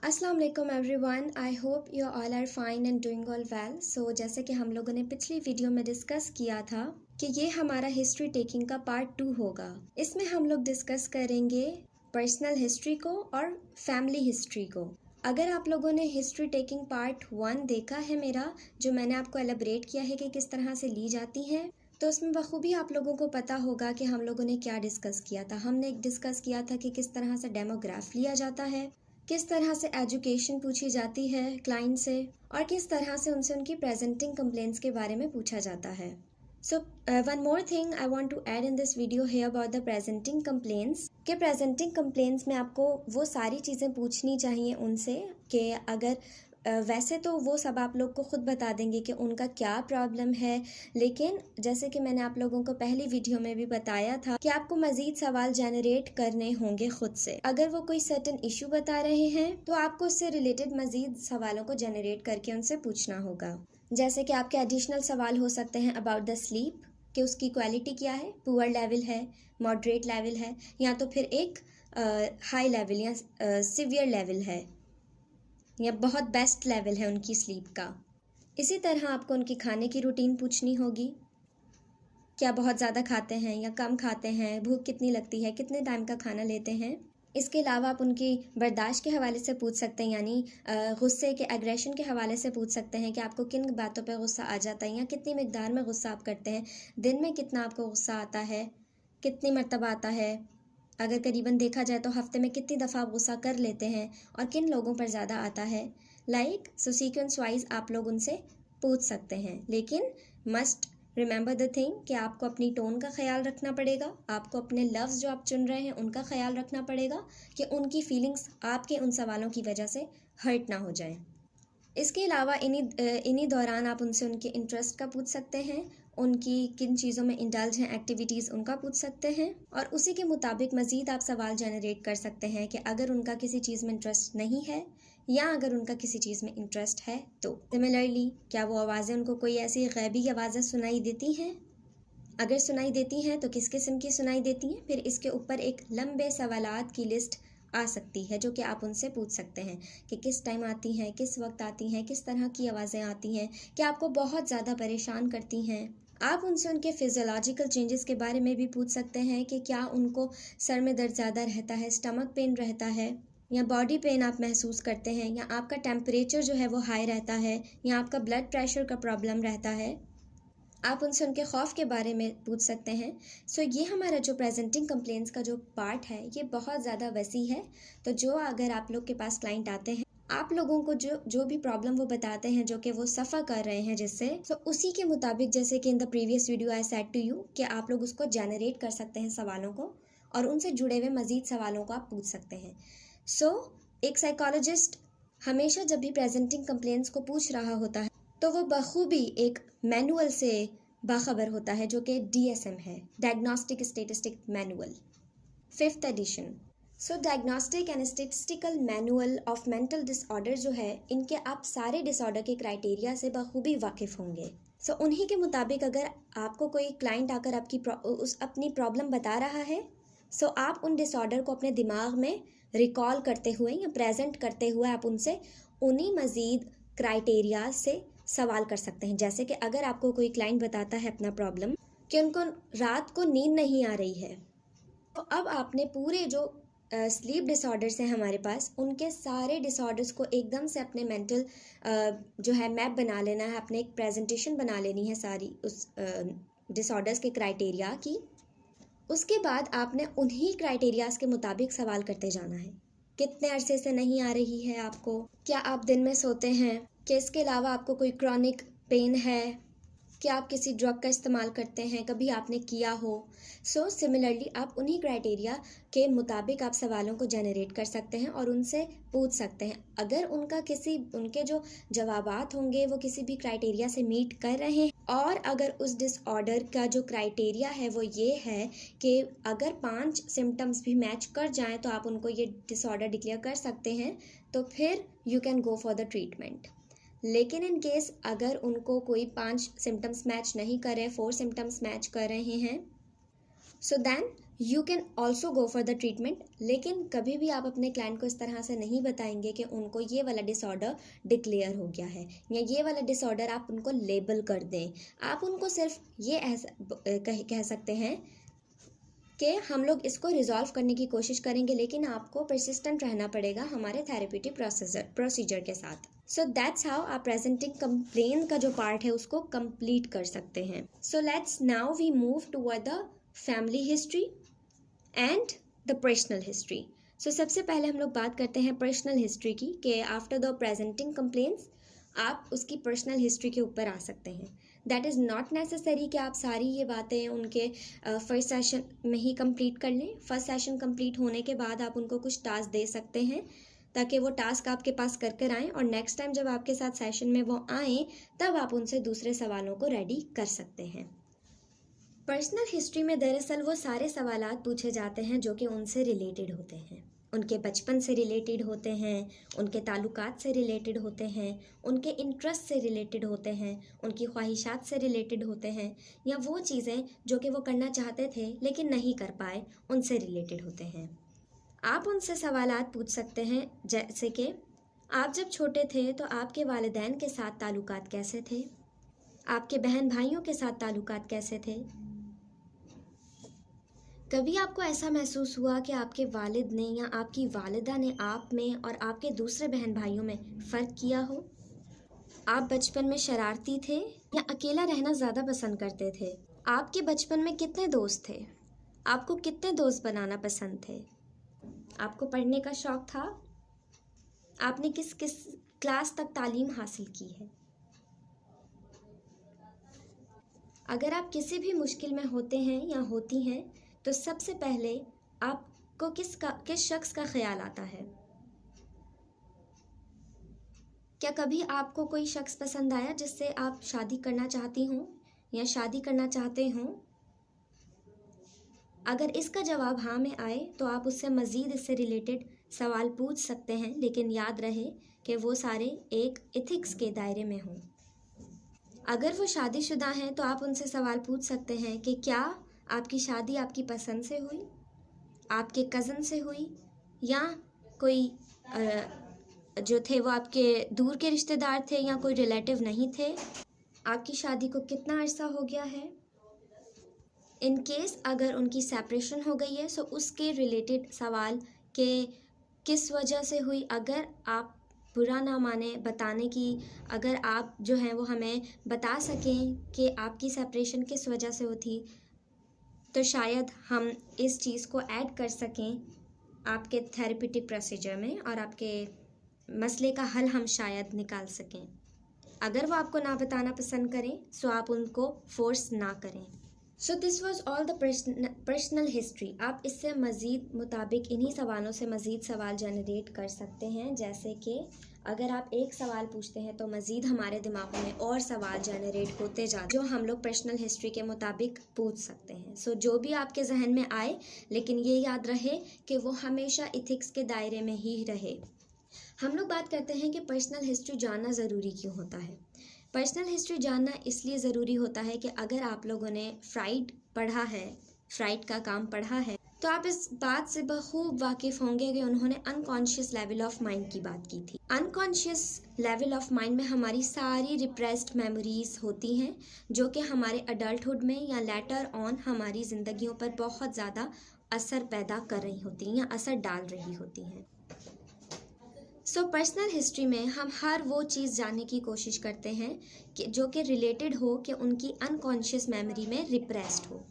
अस्सलाम वालेकुम everyone, I hope you all are fine and doing all well. So जैसे कि हम लोगों ने पिछली वीडियो में डिस्कस किया था कि ये हमारा हिस्ट्री टेकिंग का पार्ट 2 होगा। इसमें हम लोग डिस्कस करेंगे पर्सनल हिस्ट्री को और फैमिली हिस्ट्री को। अगर आप लोगों ने हिस्ट्री टेकिंग पार्ट 1 देखा है मेरा, जो मैंने आपको एलेबरेट किया है कि किस तरह से ली जाती हैं, तो उसमें बखूबी आप लोगों को पता होगा कि हम लोगों ने क्या डिस्कस किया था। हमने डिस्कस किया था कि किस तरह से डेमोग्राफ लिया जाता है, किस तरह से एजुकेशन पूछी जाती है क्लाइंट से, और किस तरह से उनसे उनकी प्रेजेंटिंग कंप्लेंट्स के बारे में पूछा जाता है। So one more thing I want to add in this video है अबाउट द प्रेजेंटिंग कंप्लेंट्स। कि प्रेजेंटिंग कंप्लेंट्स में आपको वो सारी चीज़ें पूछनी चाहिए उनसे कि अगर वैसे तो वो सब आप लोग को खुद बता देंगे कि उनका क्या प्रॉब्लम है, लेकिन जैसे कि मैंने आप लोगों को पहली वीडियो में भी बताया था कि आपको मज़ीद सवाल जनरेट करने होंगे खुद से। अगर वो कोई सर्टेन इशू बता रहे हैं तो आपको उससे रिलेटेड मज़ीद सवालों को जनरेट करके उनसे पूछना होगा। जैसे कि आपके एडिशनल सवाल हो सकते हैं अबाउट द स्लीप, कि उसकी क्वालिटी क्या है, पुअर लेवल है, मॉडरेट लेवल है, या तो फिर एक हाई लेवल या सिवियर लेवल है, या बहुत बेस्ट लेवल है उनकी स्लीप का। इसी तरह आपको उनकी खाने की रूटीन पूछनी होगी, क्या बहुत ज़्यादा खाते हैं या कम खाते हैं, भूख कितनी लगती है, कितने टाइम का खाना लेते हैं। इसके अलावा आप उनकी बर्दाश्त के हवाले से पूछ सकते हैं, यानी गुस्से के एग्रेशन के हवाले से पूछ सकते हैं कि आपको किन बातों पे गुस्सा आ जाता है या कितनी मिकदार में गुस्सा आप करते हैं, दिन में कितना आपको गुस्सा आता है, कितनी मरतबा आता है, अगर करीबन देखा जाए तो हफ्ते में कितनी दफ़ा आप गुस्सा कर लेते हैं और किन लोगों पर ज़्यादा आता है। सो सीक्वेंस वाइज आप लोग उनसे पूछ सकते हैं, लेकिन मस्ट रिमेंबर द थिंग कि आपको अपनी टोन का ख्याल रखना पड़ेगा, आपको अपने लफ्ज़ जो आप चुन रहे हैं उनका ख्याल रखना पड़ेगा कि उनकी फीलिंग्स आपके उन सवालों की वजह से हर्ट ना हो जाएं। इसके अलावा इन्हीं दौरान आप उनसे उनके इंटरेस्ट का पूछ सकते हैं, उनकी किन चीज़ों में इंडल्ज हैं एक्टिविटीज़ उनका पूछ सकते हैं, और उसी के मुताबिक मज़ीद आप सवाल जनरेट कर सकते हैं कि अगर उनका किसी चीज़ में इंटरेस्ट नहीं है या अगर उनका किसी चीज़ में इंटरेस्ट है तो। सिमिलरली, क्या वो आवाज़ें उनको कोई ऐसी गैबी आवाज़ें सुनाई देती हैं, अगर सुनाई देती हैं तो किस किस्म की सुनाई देती हैं। फिर इसके ऊपर एक लंबे सवालात की लिस्ट आ सकती है जो कि आप उनसे पूछ सकते हैं कि किस टाइम आती हैं, किस वक्त आती हैं, किस तरह की आवाज़ें आती हैं, क्या आपको बहुत ज़्यादा परेशान करती हैं। आप उनसे उनके फिजियोलॉजिकल चेंजेस के बारे में भी पूछ सकते हैं कि क्या उनको सर में दर्द ज़्यादा रहता है, स्टमक पेन रहता है, या बॉडी पेन आप महसूस करते हैं, या आपका टेम्परेचर जो है वो हाई रहता है, या आपका ब्लड प्रेशर का प्रॉब्लम रहता है। आप उनसे उनके खौफ के बारे में पूछ सकते हैं। ये हमारा जो प्रेजेंटिंग कंप्लेंट्स का जो पार्ट है ये बहुत ज़्यादा वसी है। तो जो अगर आप लोग के पास क्लाइंट आते हैं, आप लोगों को जो भी प्रॉब्लम वो बताते हैं जो कि वो सफ़र कर रहे हैं जिससे, उसी के मुताबिक, जैसे कि in the previous video I said to you, कि आप लोग उसको जनरेट कर सकते हैं सवालों को, और उनसे जुड़े हुए मज़ीद सवालों को आप पूछ सकते हैं। एक साइकोलॉजिस्ट हमेशा जब भी प्रेजेंटिंग कंप्लेंट्स को पूछ रहा होता है तो वो बखूबी एक मैनुअल से बाखबर होता है जो कि DSM है, diagnostic statistic manual, 5th edition. Diagnostic and statistical manual of mental disorder जो है, इनके आप सारे डिसऑर्डर के क्राइटेरिया से बखूबी वाकिफ़ होंगे। उन्हीं के मुताबिक अगर आपको कोई क्लाइंट आकर अपनी प्रॉब्लम बता रहा है, आप उन डिसऑर्डर को अपने दिमाग में रिकॉल करते हुए या प्रेजेंट करते हुए आप उनसे उन्हीं मज़ीद क्राइटेरिया से सवाल कर सकते हैं। जैसे कि अगर आपको कोई क्लाइंट बताता है अपना प्रॉब्लम कि उनको रात को नींद नहीं आ रही है, तो अब आपने पूरे जो स्लीप डिसऑर्डर्स हैं हमारे पास, उनके सारे डिसऑर्डर्स को एकदम से अपने मेंटल जो है मैप बना लेना है, अपने एक प्रेजेंटेशन बना लेनी है सारी उस डिसऑर्डर्स के क्राइटेरिया की। उसके बाद आपने उन्हीं क्राइटेरियाज के मुताबिक सवाल करते जाना है। कितने अरसे से नहीं आ रही है आपको, क्या आप दिन में सोते हैं, कि इसके अलावा आपको कोई क्रॉनिक पेन है, क्या आप किसी ड्रग का इस्तेमाल करते हैं, कभी आपने किया हो। सिमिलरली आप उन्हीं क्राइटेरिया के मुताबिक आप सवालों को जनरेट कर सकते हैं और उनसे पूछ सकते हैं। अगर उनके जो जवाबात होंगे वो किसी भी क्राइटेरिया से मीट कर रहे हैं, और अगर उस डिसऑर्डर का जो क्राइटेरिया है वो ये है कि अगर 5 सिम्टम्स भी मैच कर जाएं तो आप उनको ये डिसऑर्डर डिक्लेयर कर सकते हैं, तो फिर you can go for the treatment. लेकिन इन केस अगर उनको कोई 5 सिम्टम्स मैच नहीं कर रहे, 4 सिम्टम्स मैच कर रहे हैं, then you can also go for the treatment, लेकिन कभी भी आप अपने क्लाइंट को इस तरह से नहीं बताएंगे कि उनको ये वाला डिसऑर्डर डिक्लेयर हो गया है या ये वाला डिसऑर्डर आप उनको लेबल कर दें। आप उनको सिर्फ ये कह सकते हैं कि हम लोग इसको रिजॉल्व करने की कोशिश करेंगे, लेकिन आपको परसिस्टेंट रहना पड़ेगा हमारे थेरेप्यूटिक प्रोसीजर के साथ। सो दैट्स हाउ आप प्रेजेंटिंग कंप्लेन का जो पार्ट है उसको कंप्लीट कर सकते हैं। So let's now we move toward the family history and the personal history. So सबसे पहले हम लोग बात करते हैं पर्सनल हिस्ट्री की, कि आफ्टर द प्रेजेंटिंग कंप्लेंट्स आप उसकी पर्सनल हिस्ट्री के ऊपर आ सकते हैं। दैट इज़ नॉट नेसेसरी कि आप सारी ये बातें उनके फर्स्ट सेशन में ही कंप्लीट कर लें। फर्स्ट सेशन कंप्लीट होने के बाद आप उनको कुछ टास्क दे सकते हैं ताकि वो टास्क आपके पास कर कर आएँ, और नेक्स्ट टाइम जब आपके साथ सेशन में वो आएँ तब आप उनसे दूसरे सवालों को रेडी कर सकते हैं। पर्सनल हिस्ट्री में दरअसल वो सारे सवालात पूछे जाते हैं जो कि उनसे रिलेटेड होते हैं, उनके बचपन से रिलेटेड होते हैं, उनके ताल्लुकात से रिलेटेड होते हैं, उनके इंटरेस्ट से रिलेटेड होते हैं, उनकी ख्वाहिशात से रिलेटेड होते हैं, या वो चीज़ें जो कि वो करना चाहते थे लेकिन नहीं कर पाए उनसे रिलेटेड होते हैं। आप उनसे सवालात पूछ सकते हैं जैसे कि आप जब छोटे थे तो आपके वालिदैन के साथ ताल्लुकात कैसे थे, आपके बहन भाइयों के साथ ताल्लुकात कैसे थे, कभी आपको ऐसा महसूस हुआ कि आपके वालिद ने या आपकी वालिदा ने आप में और आपके दूसरे बहन भाइयों में फ़र्क किया हो, आप बचपन में शरारती थे या अकेला रहना ज़्यादा पसंद करते थे, आपके बचपन में कितने दोस्त थे, आपको कितने दोस्त बनाना पसंद थे, आपको पढ़ने का शौक़ था, आपने किस किस क्लास तक तालीम हासिल की है। अगर आप किसी भी मुश्किल में होते हैं या होती हैं तो सबसे पहले आपको किस शख्स का ख्याल आता है। क्या कभी आपको कोई शख्स पसंद आया जिससे आप शादी करना चाहती हों या शादी करना चाहते हों? अगर इसका जवाब हाँ में आए तो आप उससे मज़ीद इससे रिलेटेड सवाल पूछ सकते हैं, लेकिन याद रहे कि वो सारे एक एथिक्स के दायरे में हों। अगर वो शादीशुदा हैं तो आप उनसे सवाल पूछ सकते हैं कि क्या आपकी शादी आपकी पसंद से हुई, आपके कज़न से हुई, या कोई जो थे वो आपके दूर के रिश्तेदार थे या कोई रिलेटिव नहीं थे। आपकी शादी को कितना अरसा हो गया है। इन केस अगर उनकी सेपरेशन हो गई है तो उसके रिलेटेड सवाल के किस वजह से हुई, अगर आप बुरा ना माने बताने की, अगर आप जो हैं वो हमें बता सकें कि आपकी सेपरेशन किस वजह से हुई थी, तो शायद हम इस चीज़ को ऐड कर सकें आपके थेरेप्यूटिक प्रोसीजर में और आपके मसले का हल हम शायद निकाल सकें। अगर वो आपको ना बताना पसंद करें तो आप उनको फोर्स ना करें। So this was all the personal history. आप इससे मज़ीद मुताबिक इन्हीं सवालों से मज़ीद सवाल जनरेट कर सकते हैं, जैसे कि अगर आप एक सवाल पूछते हैं तो मज़ीद हमारे दिमागों में और सवाल जनरेट होते जाते जो हम लोग पर्सनल हिस्ट्री के मुताबिक पूछ सकते हैं। सो जो भी आपके जहन में आए, लेकिन ये याद रहे कि वो हमेशा इथिक्स के दायरे में ही रहे। हम लोग बात करते हैं कि पर्सनल हिस्ट्री जानना ज़रूरी क्यों होता है। पर्सनल हिस्ट्री जानना इसलिए ज़रूरी होता है कि अगर आप लोगों ने फ्राइड पढ़ा है, फ्राइड का काम पढ़ा है, तो आप इस बात से बखूब वाकिफ़ होंगे कि उन्होंने अनकॉन्शियस लेवल ऑफ माइंड की बात की थी। अनकॉन्शियस लेवल ऑफ माइंड में हमारी सारी रिप्रेस्ड मेमोरीज़ होती हैं जो कि हमारे अडल्टहुड में या लेटर ऑन हमारी ज़िंदगियों पर बहुत ज़्यादा असर पैदा कर रही होती हैं या असर डाल रही होती हैं। सो पर्सनल हिस्ट्री में हम हर वो चीज़ जानने की कोशिश करते हैं कि जो कि रिलेटेड हो, कि उनकी अनकॉन्शियस मेमोरी में रिप्रेस्ड हो,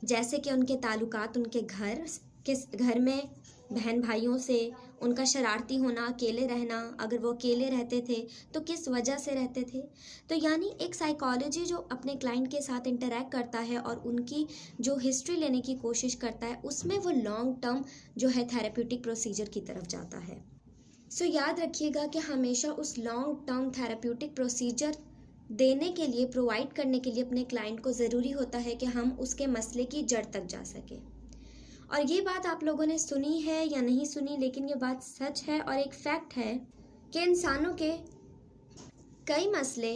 जैसे कि उनके ताल्लुकात उनके घर में बहन भाइयों से, उनका शरारती होना, अकेले रहना, अगर वो अकेले रहते थे तो किस वजह से रहते थे। तो यानी एक साइकोलॉजी जो अपने क्लाइंट के साथ इंटरेक्ट करता है और उनकी जो हिस्ट्री लेने की कोशिश करता है, उसमें वो लॉन्ग टर्म जो है थेरेप्यूटिक प्रोसीजर की तरफ जाता है। सो याद रखिएगा कि हमेशा उस लॉन्ग टर्म थेरेप्यूटिक प्रोसीजर देने के लिए, प्रोवाइड करने के लिए अपने क्लाइंट को ज़रूरी होता है कि हम उसके मसले की जड़ तक जा सकें। और ये बात आप लोगों ने सुनी है या नहीं सुनी, लेकिन ये बात सच है और एक फैक्ट है कि इंसानों के कई मसले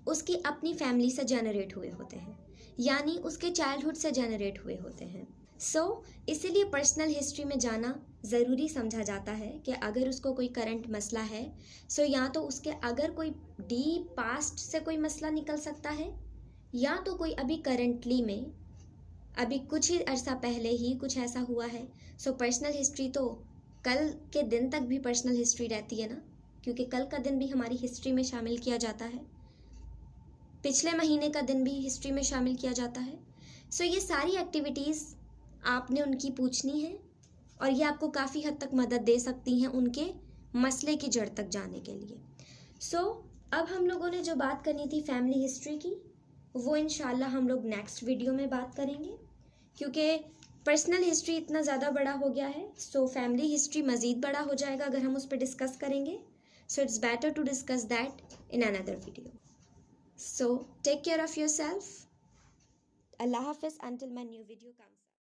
उसकी अपनी फैमिली से जनरेट हुए होते हैं, यानी उसके चाइल्डहुड से जनरेट हुए होते हैं। इसीलिए पर्सनल हिस्ट्री में जाना ज़रूरी समझा जाता है कि अगर उसको कोई करंट मसला है, या तो उसके अगर कोई डीप पास्ट से कोई मसला निकल सकता है, या तो कोई अभी करंटली में अभी कुछ ही अरसा पहले ही कुछ ऐसा हुआ है। पर्सनल हिस्ट्री तो कल के दिन तक भी पर्सनल हिस्ट्री रहती है ना, क्योंकि कल का दिन भी हमारी हिस्ट्री में शामिल किया जाता है, पिछले महीने का दिन भी हिस्ट्री में शामिल किया जाता है। ये सारी एक्टिविटीज़ आपने उनकी पूछनी है और ये आपको काफ़ी हद तक मदद दे सकती हैं उनके मसले की जड़ तक जाने के लिए। अब हम लोगों ने जो बात करनी थी फैमिली हिस्ट्री की, वो इंशाल्लाह हम लोग नेक्स्ट वीडियो में बात करेंगे, क्योंकि पर्सनल हिस्ट्री इतना ज़्यादा बड़ा हो गया है। फैमिली हिस्ट्री मज़ीद बड़ा हो जाएगा अगर हम उस पर डिस्कस करेंगे। It's better to discuss that in another video. Take care of your self. अल्लाह हाफिज़ until my new video comes.